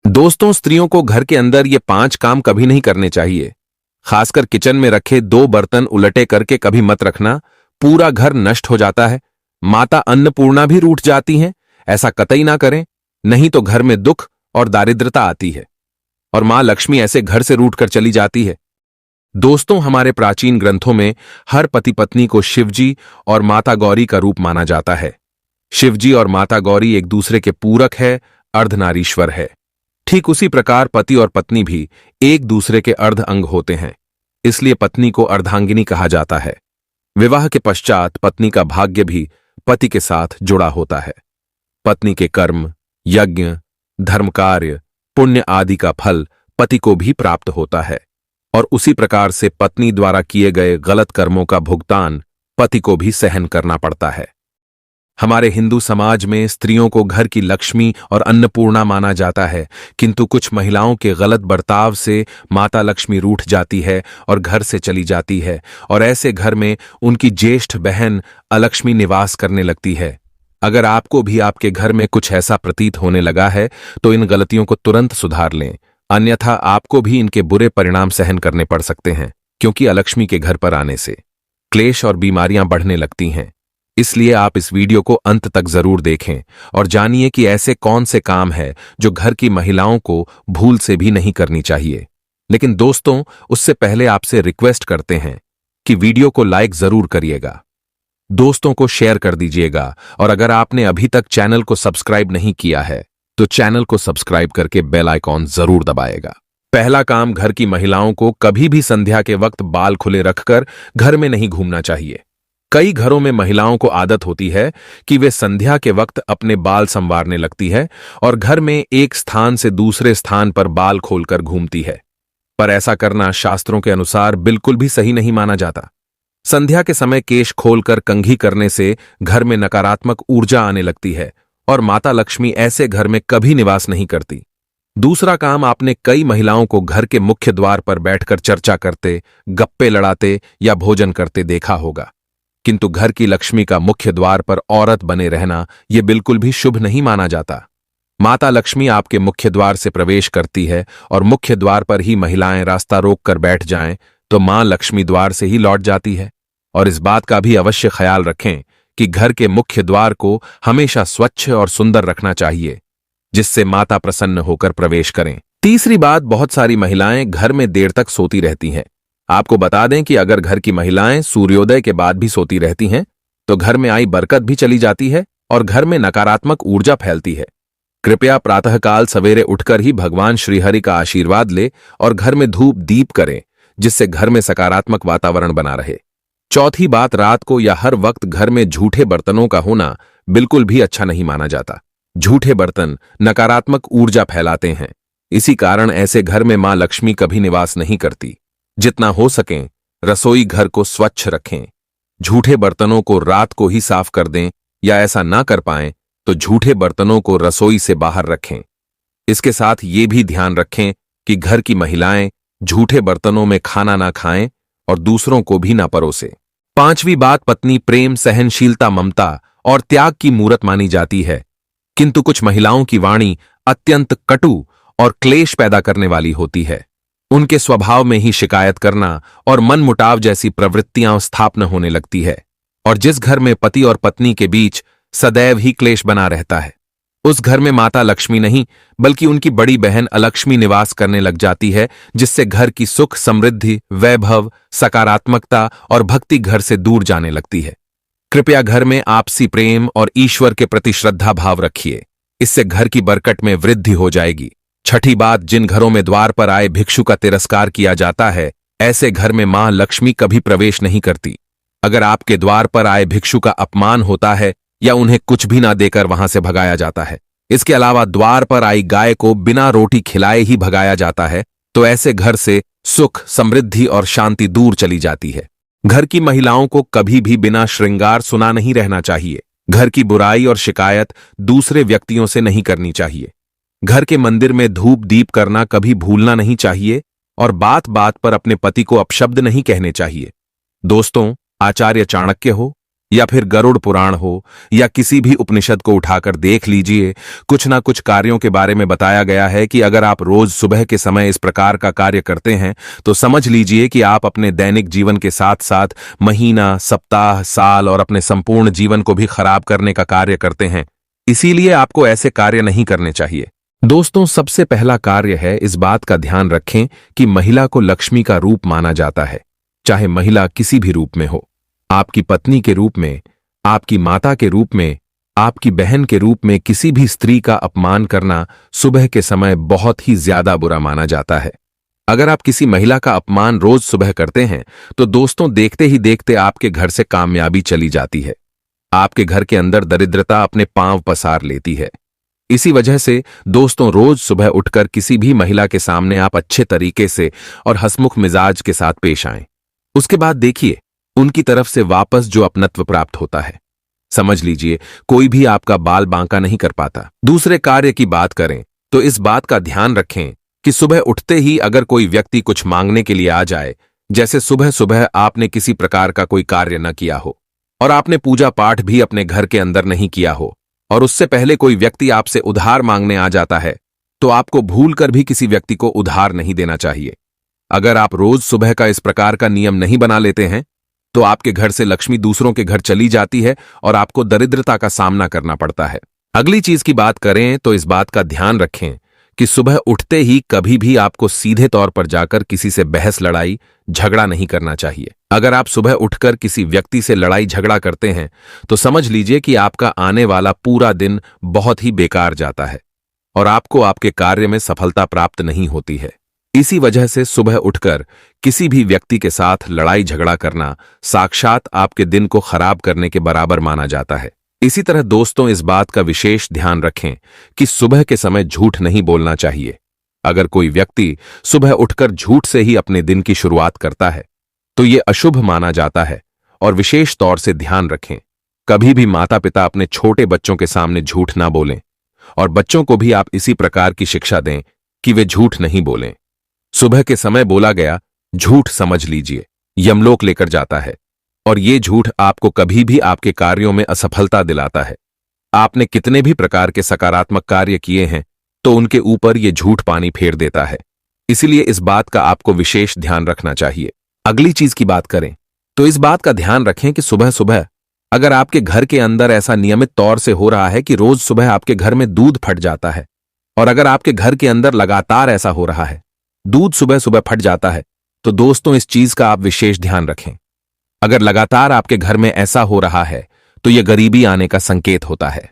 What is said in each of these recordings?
दोस्तों, स्त्रियों को घर के अंदर ये 5 काम कभी नहीं करने चाहिए। खासकर किचन में रखे 2 बर्तन उलटे करके कभी मत रखना, पूरा घर नष्ट हो जाता है। माता अन्नपूर्णा भी रूठ जाती हैं। ऐसा कतई ना करें, नहीं तो घर में दुख और दारिद्रता आती है और मां लक्ष्मी ऐसे घर से रूठ कर चली जाती है। दोस्तों, हमारे प्राचीन ग्रंथों में हर पति पत्नी को शिवजी और माता गौरी का रूप माना जाता है। शिवजी और माता गौरी एक दूसरे के पूरक है, अर्धनारीश्वर है। ठीक उसी प्रकार पति और पत्नी भी एक दूसरे के अर्ध अंग होते हैं, इसलिए पत्नी को अर्धांगिनी कहा जाता है। विवाह के पश्चात पत्नी का भाग्य भी पति के साथ जुड़ा होता है। पत्नी के कर्म, यज्ञ, धर्म कार्य, पुण्य आदि का फल पति को भी प्राप्त होता है और उसी प्रकार से पत्नी द्वारा किए गए गलत कर्मों का भुगतान पति को भी सहन करना पड़ता है। हमारे हिंदू समाज में स्त्रियों को घर की लक्ष्मी और अन्नपूर्णा माना जाता है, किंतु कुछ महिलाओं के गलत बर्ताव से माता लक्ष्मी रूठ जाती है और घर से चली जाती है और ऐसे घर में उनकी ज्येष्ठ बहन अलक्ष्मी निवास करने लगती है। अगर आपको भी आपके घर में कुछ ऐसा प्रतीत होने लगा है तो इन गलतियों को तुरंत सुधार लें, अन्यथा आपको भी इनके बुरे परिणाम सहन करने पड़ सकते हैं, क्योंकि अलक्ष्मी के घर पर आने से क्लेश और बीमारियां बढ़ने लगती हैं। इसलिए आप इस वीडियो को अंत तक जरूर देखें और जानिए कि ऐसे कौन से काम हैं जो घर की महिलाओं को भूल से भी नहीं करनी चाहिए। लेकिन दोस्तों, उससे पहले आपसे रिक्वेस्ट करते हैं कि वीडियो को लाइक जरूर करिएगा, दोस्तों को शेयर कर दीजिएगा और अगर आपने अभी तक चैनल को सब्सक्राइब नहीं किया है तो चैनल को सब्सक्राइब करके बेल आइकॉन जरूर दबाएगा। पहला काम, घर की महिलाओं को कभी भी संध्या के वक्त बाल खुले रखकर घर में नहीं घूमना चाहिए। कई घरों में महिलाओं को आदत होती है कि वे संध्या के वक्त अपने बाल संवारने लगती है और घर में एक स्थान से दूसरे स्थान पर बाल खोलकर घूमती है, पर ऐसा करना शास्त्रों के अनुसार बिल्कुल भी सही नहीं माना जाता। संध्या के समय केश खोलकर कंघी करने से घर में नकारात्मक ऊर्जा आने लगती है और माता लक्ष्मी ऐसे घर में कभी निवास नहीं करती। दूसरा काम, आपने कई महिलाओं को घर के मुख्य द्वार पर बैठकर चर्चा करते, गप्पे लड़ाते या भोजन करते देखा होगा, किंतु घर की लक्ष्मी का मुख्य द्वार पर औरत बने रहना यह बिल्कुल भी शुभ नहीं माना जाता। माता लक्ष्मी आपके मुख्य द्वार से प्रवेश करती है और मुख्य द्वार पर ही महिलाएं रास्ता रोक कर बैठ जाएं तो मां लक्ष्मी द्वार से ही लौट जाती है। और इस बात का भी अवश्य ख्याल रखें कि घर के मुख्य द्वार को हमेशा स्वच्छ और सुंदर रखना चाहिए, जिससे माता प्रसन्न होकर प्रवेश करें। तीसरी बात, बहुत सारी महिलाएं घर में देर तक सोती रहती हैं। आपको बता दें कि अगर घर की महिलाएं सूर्योदय के बाद भी सोती रहती हैं तो घर में आई बरकत भी चली जाती है और घर में नकारात्मक ऊर्जा फैलती है। कृपया प्रातःकाल सवेरे उठकर ही भगवान श्रीहरि का आशीर्वाद ले और घर में धूप दीप करें, जिससे घर में सकारात्मक वातावरण बना रहे। चौथी बात, रात को या हर वक्त घर में झूठे बर्तनों का होना बिल्कुल भी अच्छा नहीं माना जाता। झूठे बर्तन नकारात्मक ऊर्जा फैलाते हैं, इसी कारण ऐसे घर में मां लक्ष्मी कभी निवास नहीं करती। जितना हो सकें रसोई घर को स्वच्छ रखें। झूठे बर्तनों को रात को ही साफ कर दें या ऐसा ना कर पाएं तो झूठे बर्तनों को रसोई से बाहर रखें। इसके साथ ये भी ध्यान रखें कि घर की महिलाएं झूठे बर्तनों में खाना ना खाएं और दूसरों को भी ना परोसें। पांचवी बात, पत्नी प्रेम, सहनशीलता, ममता और त्याग की मूरत मानी जाती है, किंतु कुछ महिलाओं की वाणी अत्यंत कटु और क्लेश पैदा करने वाली होती है। उनके स्वभाव में ही शिकायत करना और मनमुटाव जैसी प्रवृत्तियां स्थापना होने लगती है और जिस घर में पति और पत्नी के बीच सदैव ही क्लेश बना रहता है, उस घर में माता लक्ष्मी नहीं बल्कि उनकी बड़ी बहन अलक्ष्मी निवास करने लग जाती है, जिससे घर की सुख, समृद्धि, वैभव, सकारात्मकता और भक्ति घर से दूर जाने लगती है। कृपया घर में आपसी प्रेम और ईश्वर के प्रति श्रद्धा भाव रखिए, इससे घर की बरकत में वृद्धि हो जाएगी। छठी बात, जिन घरों में द्वार पर आए भिक्षु का तिरस्कार किया जाता है, ऐसे घर में मां लक्ष्मी कभी प्रवेश नहीं करती। अगर आपके द्वार पर आए भिक्षु का अपमान होता है या उन्हें कुछ भी ना देकर वहां से भगाया जाता है, इसके अलावा द्वार पर आई गाय को बिना रोटी खिलाए ही भगाया जाता है, तो ऐसे घर से सुख, समृद्धि और शांति दूर चली जाती है। घर की महिलाओं को कभी भी बिना श्रृंगार सुना नहीं रहना चाहिए। घर की बुराई और शिकायत दूसरे व्यक्तियों से नहीं करनी चाहिए। घर के मंदिर में धूप दीप करना कभी भूलना नहीं चाहिए और बात बात पर अपने पति को अपशब्द नहीं कहने चाहिए। दोस्तों, आचार्य चाणक्य हो या फिर गरुड़ पुराण हो या किसी भी उपनिषद को उठाकर देख लीजिए, कुछ ना कुछ कार्यों के बारे में बताया गया है कि अगर आप रोज सुबह के समय इस प्रकार का कार्य करते हैं तो समझ लीजिए कि आप अपने दैनिक जीवन के साथ साथ महीना, सप्ताह, साल और अपने संपूर्ण जीवन को भी खराब करने का कार्य करते हैं। इसीलिए आपको ऐसे कार्य नहीं करने चाहिए। दोस्तों, सबसे पहला कार्य है, इस बात का ध्यान रखें कि महिला को लक्ष्मी का रूप माना जाता है। चाहे महिला किसी भी रूप में हो, आपकी पत्नी के रूप में, आपकी माता के रूप में, आपकी बहन के रूप में, किसी भी स्त्री का अपमान करना सुबह के समय बहुत ही ज्यादा बुरा माना जाता है। अगर आप किसी महिला का अपमान रोज सुबह करते हैं तो दोस्तों, देखते ही देखते आपके घर से कामयाबी चली जाती है। आपके घर के अंदर दरिद्रता अपने पांव पसार लेती है। इसी वजह से दोस्तों, रोज सुबह उठकर किसी भी महिला के सामने आप अच्छे तरीके से और हंसमुख मिजाज के साथ पेश आएं। उसके बाद देखिए, उनकी तरफ से वापस जो अपनत्व प्राप्त होता है। समझ लीजिए, कोई भी आपका बाल बांका नहीं कर पाता। दूसरे कार्य की बात करें तो इस बात का ध्यान रखें कि सुबह उठते ही अगर कोई व्यक्ति कुछ मांगने के लिए आ जाए, जैसे सुबह सुबह आपने किसी प्रकार का कोई कार्य न किया हो और आपने पूजा पाठ भी अपने घर के अंदर नहीं किया हो और उससे पहले कोई व्यक्ति आपसे उधार मांगने आ जाता है, तो आपको भूलकर भी किसी व्यक्ति को उधार नहीं देना चाहिए। अगर आप रोज सुबह का इस प्रकार का नियम नहीं बना लेते हैं तो आपके घर से लक्ष्मी दूसरों के घर चली जाती है और आपको दरिद्रता का सामना करना पड़ता है। अगली चीज की बात करें तो इस बात का ध्यान रखें कि सुबह उठते ही कभी भी आपको सीधे तौर पर जाकर किसी से बहस, लड़ाई, झगड़ा नहीं करना चाहिए। अगर आप सुबह उठकर किसी व्यक्ति से लड़ाई झगड़ा करते हैं तो समझ लीजिए कि आपका आने वाला पूरा दिन बहुत ही बेकार जाता है और आपको आपके कार्य में सफलता प्राप्त नहीं होती है। इसी वजह से सुबह उठकर किसी भी व्यक्ति के साथ लड़ाई झगड़ा करना साक्षात आपके दिन को खराब करने के बराबर माना जाता है। इसी तरह दोस्तों, इस बात का विशेष ध्यान रखें कि सुबह के समय झूठ नहीं बोलना चाहिए। अगर कोई व्यक्ति सुबह उठकर झूठ से ही अपने दिन की शुरुआत करता है तो ये अशुभ माना जाता है। और विशेष तौर से ध्यान रखें, कभी भी माता पिता अपने छोटे बच्चों के सामने झूठ ना बोलें और बच्चों को भी आप इसी प्रकार की शिक्षा दें कि वे झूठ नहीं बोलें। सुबह के समय बोला गया झूठ समझ लीजिए यमलोक लेकर जाता है और ये झूठ आपको कभी भी आपके कार्यों में असफलता दिलाता है। आपने कितने भी प्रकार के सकारात्मक कार्य किए हैं तो उनके ऊपर ये झूठ पानी फेर देता है। इसीलिए इस बात का आपको विशेष ध्यान रखना चाहिए। अगली चीज की बात करें तो इस बात का ध्यान रखें कि सुबह सुबह अगर आपके घर के अंदर ऐसा नियमित तौर से हो रहा है कि रोज सुबह आपके घर में दूध फट जाता है, और अगर आपके घर के अंदर लगातार ऐसा हो रहा है, दूध सुबह सुबह फट जाता है, तो दोस्तों इस चीज का आप विशेष ध्यान रखें। अगर लगातार आपके घर में ऐसा हो रहा है तो यह गरीबी आने का संकेत होता है।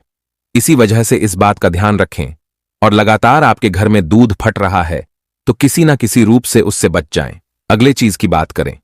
इसी वजह से इस बात का ध्यान रखें और लगातार आपके घर में दूध फट रहा है तो किसी ना किसी रूप से उससे बच जाएं। अगले चीज की बात करें,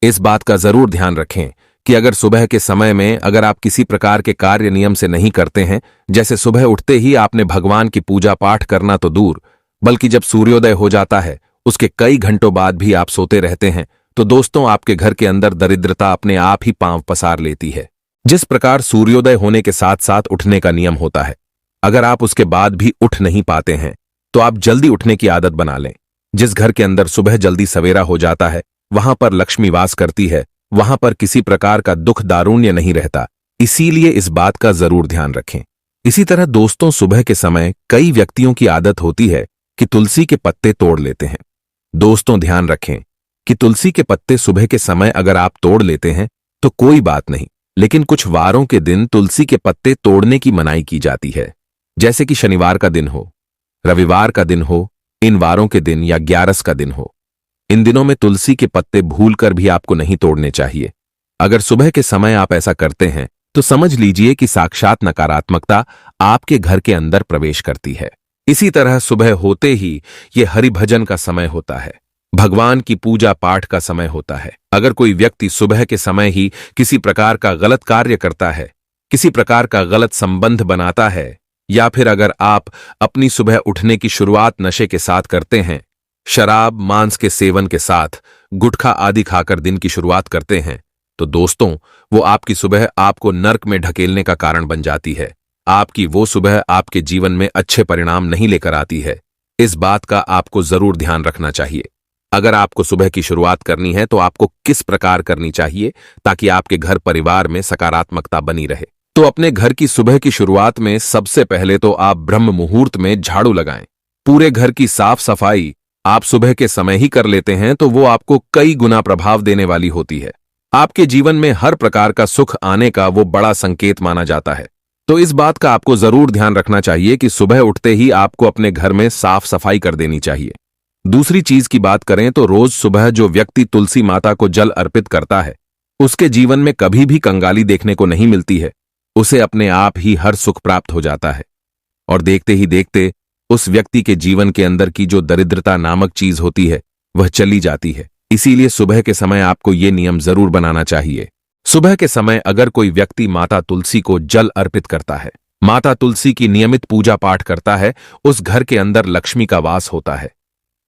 इस बात का जरूर ध्यान रखें कि अगर सुबह के समय में अगर आप किसी प्रकार के कार्य नियम से नहीं करते हैं, जैसे सुबह उठते ही आपने भगवान की पूजा पाठ करना तो दूर, बल्कि जब सूर्योदय हो जाता है उसके कई घंटों बाद भी आप सोते रहते हैं, तो दोस्तों आपके घर के अंदर दरिद्रता अपने आप ही पांव पसार लेती है। जिस प्रकार सूर्योदय होने के साथ साथ उठने का नियम होता है, अगर आप उसके बाद भी उठ नहीं पाते हैं तो आप जल्दी उठने की आदत बना लें। जिस घर के अंदर सुबह जल्दी सवेरा हो जाता है वहां पर लक्ष्मी वास करती है, वहां पर किसी प्रकार का दुख दारुण्य नहीं रहता। इसीलिए इस बात का जरूर ध्यान रखें। इसी तरह दोस्तों, सुबह के समय कई व्यक्तियों की आदत होती है कि तुलसी के पत्ते तोड़ लेते हैं। दोस्तों ध्यान रखें कि तुलसी के पत्ते सुबह के समय अगर आप तोड़ लेते हैं तो कोई बात नहीं, लेकिन कुछ वारों के दिन तुलसी के पत्ते तोड़ने की मनाही की जाती है, जैसे कि शनिवार का दिन हो, रविवार का दिन हो, इन वारों के दिन या 11 का दिन हो। इन दिनों में तुलसी के पत्ते भूलकर भी आपको नहीं तोड़ने चाहिए। अगर सुबह के समय आप ऐसा करते हैं तो समझ लीजिए कि साक्षात नकारात्मकता आपके घर के अंदर प्रवेश करती है। इसी तरह सुबह होते ही ये हरिभजन का समय होता है, भगवान की पूजा पाठ का समय होता है। अगर कोई व्यक्ति सुबह के समय ही किसी प्रकार का गलत कार्य करता है, किसी प्रकार का गलत संबंध बनाता है, या फिर अगर आप अपनी सुबह उठने की शुरुआत नशे के साथ करते हैं, शराब, मांस के सेवन के साथ, गुटखा आदि खाकर दिन की शुरुआत करते हैं, तो दोस्तों वो आपकी सुबह आपको नर्क में ढकेलने का कारण बन जाती है। आपकी वो सुबह आपके जीवन में अच्छे परिणाम नहीं लेकर आती है। इस बात का आपको जरूर ध्यान रखना चाहिए। अगर आपको सुबह की शुरुआत करनी है तो आपको किस प्रकार करनी चाहिए ताकि आपके घर परिवार में सकारात्मकता बनी रहे? तो अपने घर की सुबह की शुरुआत में सबसे पहले तो आप ब्रह्म मुहूर्त में झाड़ू लगाएं। पूरे घर की साफ सफाई आप सुबह के समय ही कर लेते हैं तो वो आपको कई गुना प्रभाव देने वाली होती है। आपके जीवन में हर प्रकार का सुख आने का वो बड़ा संकेत माना जाता है। तो इस बात का आपको जरूर ध्यान रखना चाहिए कि सुबह उठते ही आपको अपने घर में साफ सफाई कर देनी चाहिए। दूसरी चीज की बात करें तो रोज सुबह जो व्यक्ति तुलसी माता को जल अर्पित करता है उसके जीवन में कभी भी कंगाली देखने को नहीं मिलती है। उसे अपने आप ही हर सुख प्राप्त हो जाता है और देखते ही देखते उस व्यक्ति के जीवन के अंदर की जो दरिद्रता नामक चीज होती है वह चली जाती है। इसीलिए सुबह के समय आपको ये नियम जरूर बनाना चाहिए। सुबह के समय अगर कोई व्यक्ति माता तुलसी को जल अर्पित करता है, माता तुलसी की नियमित पूजा पाठ करता है, उस घर के अंदर लक्ष्मी का वास होता है।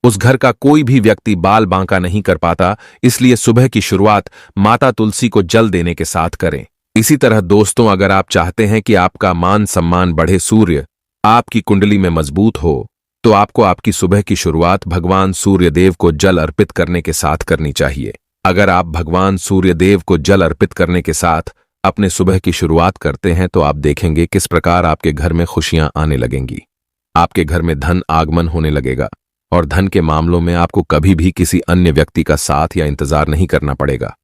उस घर का कोई भी व्यक्ति बाल बांका नहीं कर पाता। इसलिए सुबह की शुरुआत माता तुलसी को जल देने के साथ करें। इसी तरह दोस्तों, अगर आप चाहते हैं कि आपका मान सम्मान बढ़े, सूर्य आपकी कुंडली में मजबूत हो, तो आपको आपकी सुबह की शुरुआत भगवान सूर्य देव को जल अर्पित करने के साथ करनी चाहिए। अगर आप भगवान सूर्य देव को जल अर्पित करने के साथ अपने सुबह की शुरुआत करते हैं तो आप देखेंगे किस प्रकार आपके घर में खुशियां आने लगेंगी। आपके घर में धन आगमन होने लगेगा और धन के मामलों में आपको कभी भी किसी अन्य व्यक्ति का साथ या इंतजार नहीं करना पड़ेगा,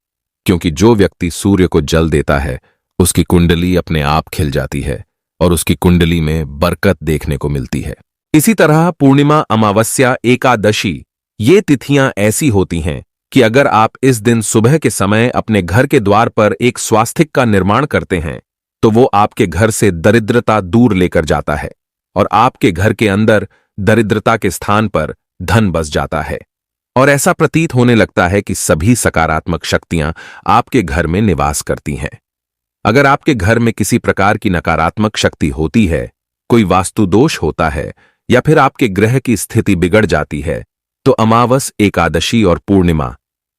क्योंकि जो व्यक्ति सूर्य को जल देता है उसकी कुंडली अपने आप खिल जाती है और उसकी कुंडली में बरकत देखने को मिलती है। इसी तरह पूर्णिमा, अमावस्या, एकादशी ये तिथियां ऐसी होती हैं कि अगर आप इस दिन सुबह के समय अपने घर के द्वार पर एक स्वास्तिक का निर्माण करते हैं तो वो आपके घर से दरिद्रता दूर लेकर जाता है और आपके घर के अंदर दरिद्रता के स्थान पर धन बस जाता है और ऐसा प्रतीत होने लगता है कि सभी सकारात्मक शक्तियां आपके घर में निवास करती हैं। अगर आपके घर में किसी प्रकार की नकारात्मक शक्ति होती है, कोई वास्तु दोष होता है या फिर आपके ग्रह की स्थिति बिगड़ जाती है, तो अमावस, एकादशी और पूर्णिमा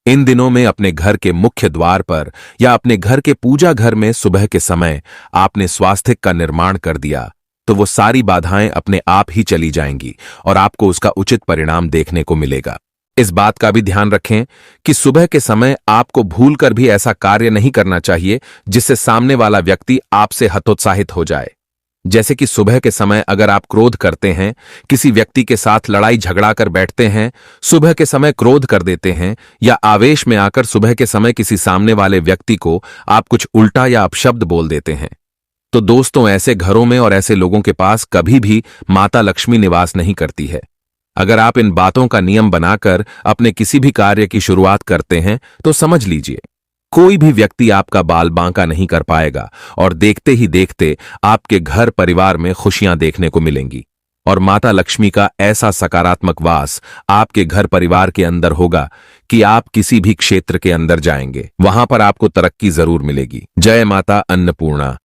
इन दिनों में अपने घर के मुख्य द्वार पर या अपने घर के पूजा घर में सुबह के समय आपने स्वास्तिक का निर्माण कर दिया तो वो सारी बाधाएं अपने आप ही चली जाएंगी और आपको उसका उचित परिणाम देखने को मिलेगा। इस बात का भी ध्यान रखें कि सुबह के समय आपको भूलकर भी ऐसा कार्य नहीं करना चाहिए जिससे सामने वाला व्यक्ति आपसे हतोत्साहित हो जाए। जैसे कि सुबह के समय अगर आप क्रोध करते हैं, किसी व्यक्ति के साथ लड़ाई झगड़ा कर बैठते हैं, सुबह के समय क्रोध कर देते हैं या आवेश में आकर सुबह के समय किसी सामने वाले व्यक्ति को आप कुछ उल्टा या अपशब्द बोल देते हैं, तो दोस्तों ऐसे घरों में और ऐसे लोगों के पास कभी भी माता लक्ष्मी निवास नहीं करती है। अगर आप इन बातों का नियम बनाकर अपने किसी भी कार्य की शुरुआत करते हैं तो समझ लीजिए कोई भी व्यक्ति आपका बाल बांका नहीं कर पाएगा और देखते ही देखते आपके घर परिवार में खुशियां देखने को मिलेंगी और माता लक्ष्मी का ऐसा सकारात्मक वास आपके घर परिवार के अंदर होगा कि आप किसी भी क्षेत्र के अंदर जाएंगे वहां पर आपको तरक्की जरूर मिलेगी। जय माता अन्नपूर्णा।